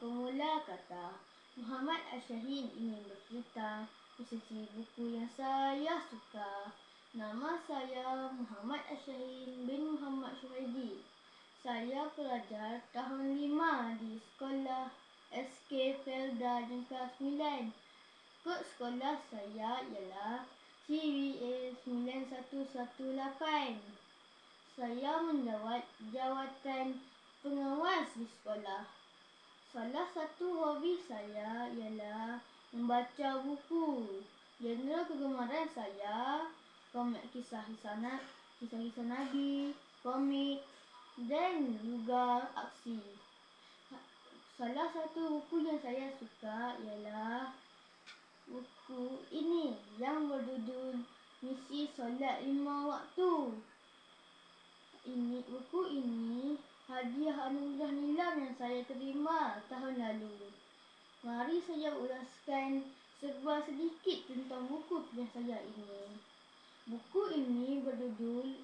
pemula kata. Muhammad Asyahin ingin bercerita di sesi buku yang saya suka. Nama saya Muhammad Asyahin bin Muhammad Syuhaidi. Saya pelajar tahun 5 di sekolah SK Felda Jangka 9. Kod sekolah saya ialah CVA 9118. Saya menjawat jawatan pengawas di sekolah. Salah satu hobi saya ialah membaca buku. Genre kegemaran saya komik kisah-kisah Nabi, komik dan juga aksi. Salah satu buku yang saya suka ialah buku ini yang berjudul Misi Solat 5 Waktu. Buku ini hadiah anugerah Nilam yang saya terima tahun lalu. Mari saya ulaskan serba sedikit tentang buku pilihan saya ini. Buku ini berjudul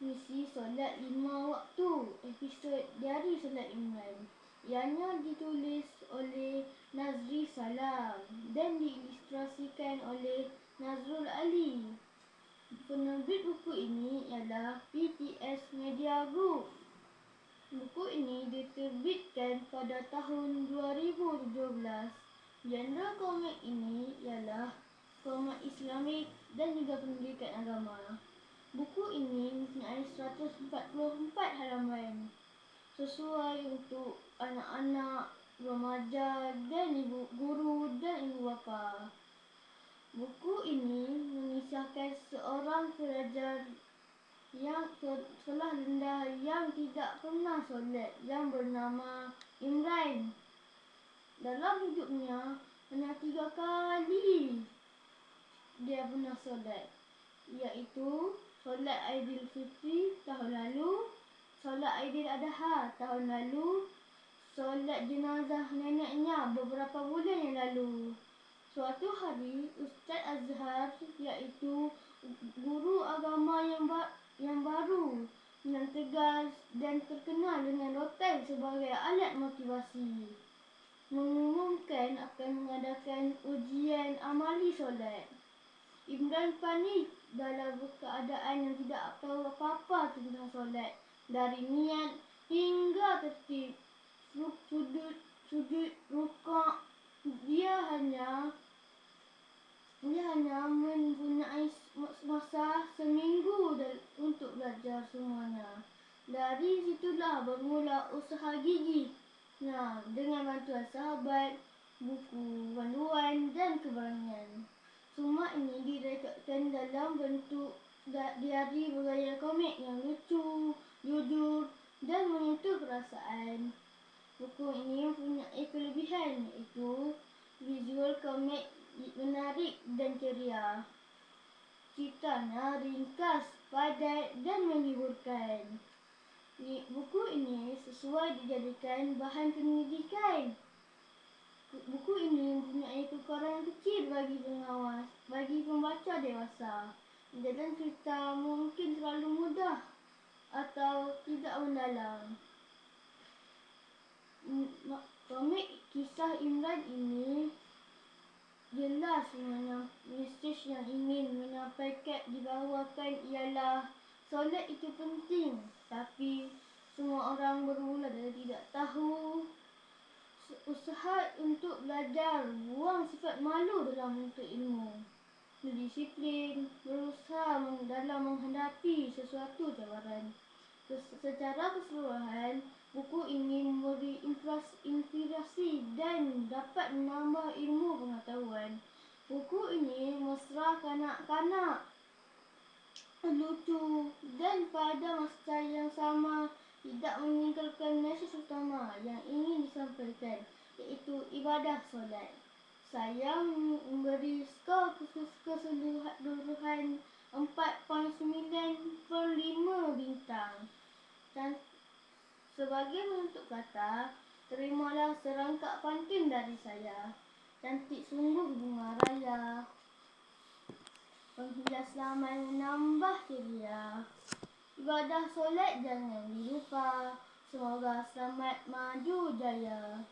Misi Solat 5 Waktu, episod Diari Solat Imran. Ianya ditulis oleh Nazri Salam dan diilustrasikan oleh Nazrul Ali. Penerbit buku ini ialah PTS Media Group. Buku ini diterbitkan pada tahun 2017. Genre komik ini ialah komik Islamik dan juga pendidikan agama. Buku ini mempunyai 144 halaman, sesuai untuk anak-anak, remaja dan ibu guru dan ibu bapa. Buku ini mengisahkan seorang pelajar yang sekolah rendah yang tidak pernah solat yang bernama Imran. Dalam hidupnya hanya 3 kali dia pernah solat, iaitu solat Aidilfitri tahun lalu, solat Aidiladha tahun lalu, solat jenazah neneknya beberapa bulan yang lalu. Suatu hari, Ustaz Azhar, iaitu guru agama yang baru, yang tegas dan terkenal dengan rotan sebagai alat motivasi, mengumumkan akan mengadakan ujian amali solat. Imran panik dalam keadaan yang tidak tahu apa-apa tentang solat, dari niat hingga tertib, sujud, rukuk. Dia hanya mempunyai masa seminggu untuk belajar semuanya. Dari situlah bermula usaha gigih dengan bantuan sahabat, buku panduan dan keberanian. Semua ini direkodkan dalam bentuk diari bergaya komik yang lucu, jujur dan menyentuh perasaan. Buku ini mempunyai kelebihan, iaitu visual komik menarik dan ceria. Ceritanya ringkas, padat dan menghiburkan. Buku ini sesuai dijadikan bahan pendidikan. Buku ini mempunyai kekurangan kecil bagi pembaca dewasa. Jalan cerita mungkin terlalu mudah atau tidak mendalam. Komik kisah Imran ini jelas mesej yang ingin dibawakan ialah solat itu penting, tapi semua orang bermula dari tidak tahu. Usaha untuk belajar, buang sifat malu dalam menuntut ilmu, berdisiplin, berusaha dalam menghadapi sesuatu cabaran. Secara keseluruhan, buku ini memberi inspirasi dan dapat menambah ilmu pengetahuan. Buku ini mesra kanak-kanak, lucu dan pada masa yang sama tidak meninggalkan mesej utama yang ingin disampaikan, iaitu ibadah solat. Saya memberi skor keseluruhan 4.9/5 bintang. Dan sebagai penutup kata, terimalah serangkap pantun dari saya. Cantik sungguh bunga raya, penghias laman menambah ceria. Ibadah solat jangan dilupa, semoga selamat maju jaya.